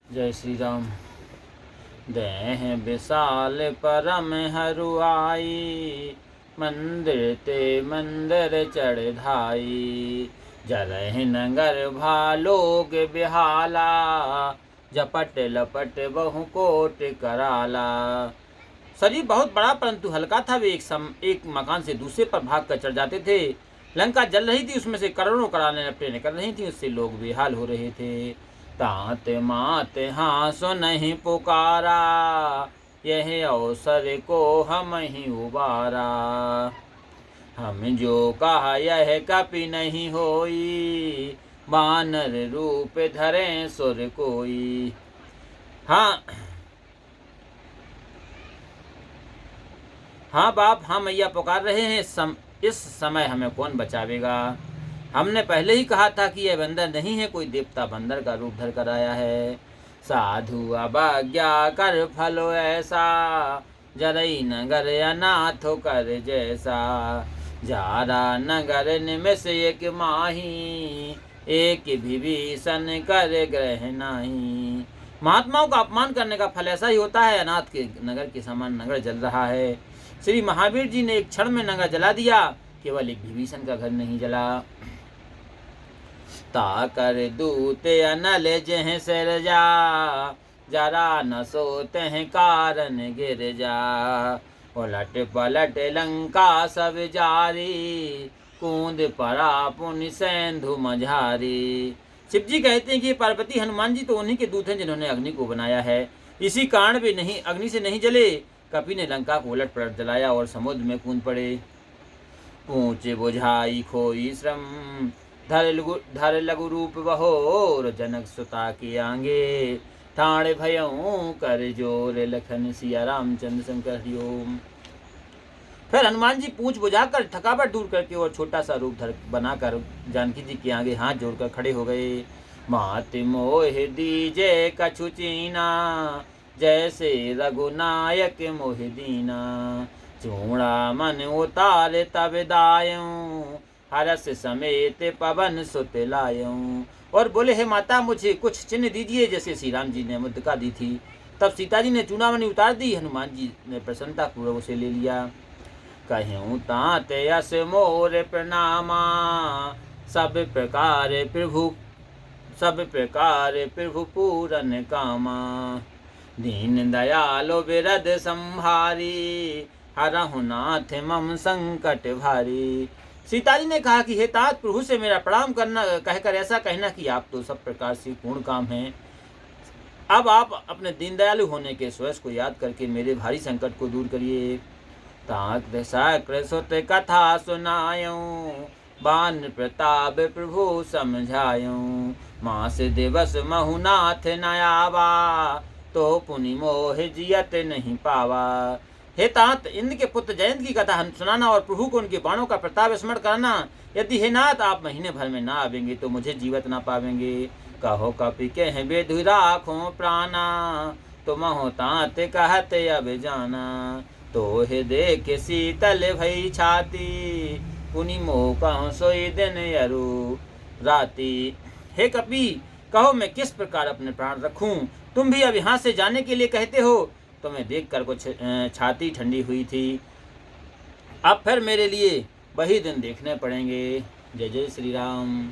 जय श्री राम। देह विशाल परम हरुआई, मंदिर ते मंदिर चढ़ धाई। जलहि नगर भालोग बिहाला, झपट लपट बहु कोट कराला। शरीर बहुत बड़ा परंतु हल्का था। वे एक मकान से दूसरे पर भाग कर चढ़ जाते थे। लंका जल रही थी, उसमें से करोड़ों कराने लपटें निकल रही थी, उससे लोग बेहाल हो रहे थे। तात मात हाँसो नहीं पुकारा, यह अवसर को हम ही उबारा। हम जो कहा यह कपि नहीं होई, बानर रूप धरे सुर कोई। हाँ बाप, हाँ मैया पुकार रहे हैं। इस समय हमें कौन बचावेगा। हमने पहले ही कहा था कि यह बंदर नहीं है, कोई देवता बंदर का रूप धर कर आया है। साधु अवज्ञा कर फलो ऐसा, जरई नगर अनाथ कर जैसा। जारा नगर निमिष एक माही, एक विभीषण कर ग्रह नाही। महात्माओं का अपमान करने का फल ऐसा ही होता है। अनाथ के नगर के समान नगर जल रहा है। श्री महावीर जी ने एक क्षण में नगर जला दिया, केवल एक विभीषण का घर नहीं जला। ताकर दूते अनल जह सिर जा, जरा न सोते हैं कारण गिर जा। उलट पलट लंका सब जारी, कूद पड़ा पुनि सैंधु मझारी। शिव जी कहते हैं कि पार्वती हनुमान जी तो उन्हीं के दूत हैं जिन्होंने अग्नि को बनाया है। इसी कारण वे नहीं अग्नि से नहीं जले। कपि ने लंका को उलट पलट जलाया और समुद्र में कूद पड़े। पूछ बुझाई खोई श्रम, धर लघु रूप बहोर। जनक सुता के आगे, ठाण भयऊ कर जोर। लखन सिया रामचंद्र शंकर हरिओम। फिर हनुमान जी पूछ बुझाकर थकावट दूर करके और छोटा सा रूप बनाकर जानकी जी के आगे हाथ जोड़कर खड़े हो गए। मात मोह दीजे कछु चीना, जैसे रघुनायक मोह दीना। चूड़ा मन उतार तब दायूं, हरस समेत पवन सुत लायूं। और बोले, हे माता, मुझे कुछ चिन्ह दीजिए जैसे श्री राम जी ने मुद्रिका दी थी। तब सीता जी ने चूड़ामणि उतार दी। हनुमान जी ने प्रसन्नता पूर्वक उसे ले लिया। कहूँ तात यस मोर प्रणामा, सब प्रकार प्रभु पूरन कामा। दीन दयालो बिरद संहारी, हरहु नाथ मम संकट भारी। सीता जी ने कहा कि हे तात, प्रभु से मेरा प्रणाम करना, कहकर ऐसा कहना कि आप तो सब प्रकार से पूर्ण काम हैं। अब आप अपने दीनदयालु होने के स्वयं को याद करके मेरे भारी संकट को दूर करिए। तात सक्र सुत कथा सुनायूं, बान प्रताप प्रभु समझायूं। मास दिवस महु नाथ न आवा, तो पुनि मोह जियत नहीं पावा। हे तात, इंद्र के पुत्र जयंत की कथा सुनाना और प्रभु को उनके बाणों का प्रताप स्मरण कराना। यदि हे नाथ आप महीने भर में ना आवेंगे तो मुझे जीवित ना पावेंगे। कहो कपि कह विधु राखो प्राणा, तुम हो तात कहत अब जाना। तो हे देख शीतल भई छाती, पुनि मोह कहूँ सोई दिन अरु राती। हे कपि, कहो मैं किस प्रकार अपने प्राण रखूं। तुम भी अब यहाँ से जाने के लिए कहते हो। तुम्हें देखकर कुछ छाती ठंडी हुई थी। अब फिर मेरे लिए वही दिन देखने पड़ेंगे। जय जय श्री राम।